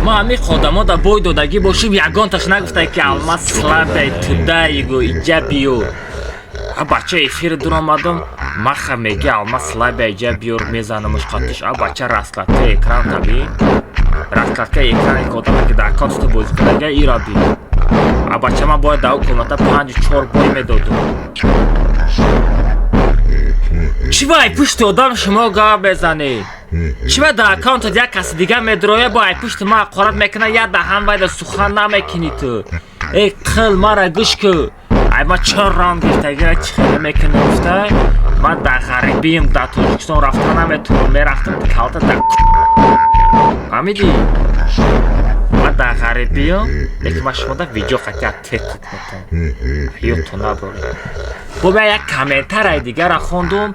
ما همی خودمو دا بوی دودگی باشیم یگان تاش نگفته که الماس سلابه تدایگو ایجابیو بچه افیر دور آمدم مخه میگه الماس سلابه ایجابیو رو میزنمش قطش بچه رسلته اکران تبی رسلته اکران کدامه که در کانست بویز کنگه ای را بی بچه ما باید داو کمتا 5-4 بوی میدودم چی باید پشت آدم شما گاه بزنی؟ چی باید در اکانت یک کسی دیگه میدرویه باید پشت ما قرار میکنه یا دهن باید سخن نمیکنی تو ای قل ما را گوش که ای ما چرا رام گفته گیره چی خیلی میکنه گفته من در غریبیم در تاجیکستان رفتن نمیتونم میرفتم تو کالتا در فهمیدی؟ من در غریبیم یکی ما شما در ویدیو خطی تیک میکنم حیوتو نباری با یک کامنتر دیگه را خوندم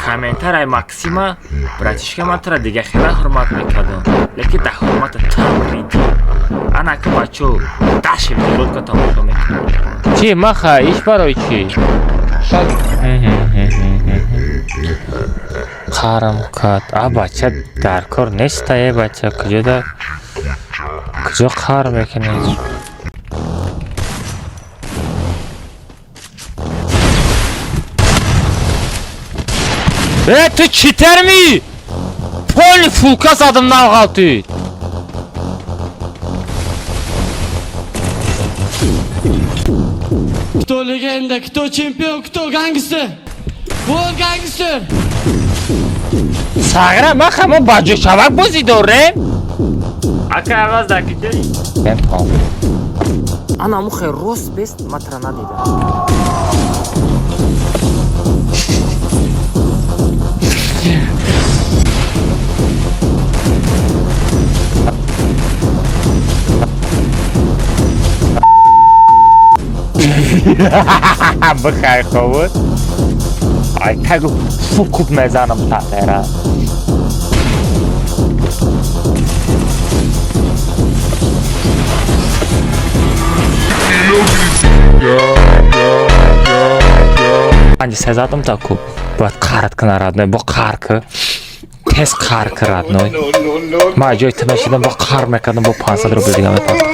کامنتر مکسیما براتش که من تر دیگه خیلی حرمت میکردم لیکن در حرمت تمریدی انا که بچو داشت ویدیو که تماشا میکنم چی مخه ایش برای چی؟ خارم کد بچه در کار نیست ای بچه کجا کار میکنی؟ تو چیتر می؟ پول فوکس آدم ناغلطی Кто легенда, кто чемпион, кто гангстер? Вот гангстер! ساغره ما خمو باجو شوک بازی داره؟ اکه عوض دکی جایی؟ انا مخی روز بیست مطرح ندیدم بخیر خوبه ای تگو فکوب میزنم تقیره پنج سزادم تاکو باید قارت کنه رادنوی با قار که تیز قار که رادنوی ما جای تمشیدم با قار میکردم با 500 روبل دیگه میپاست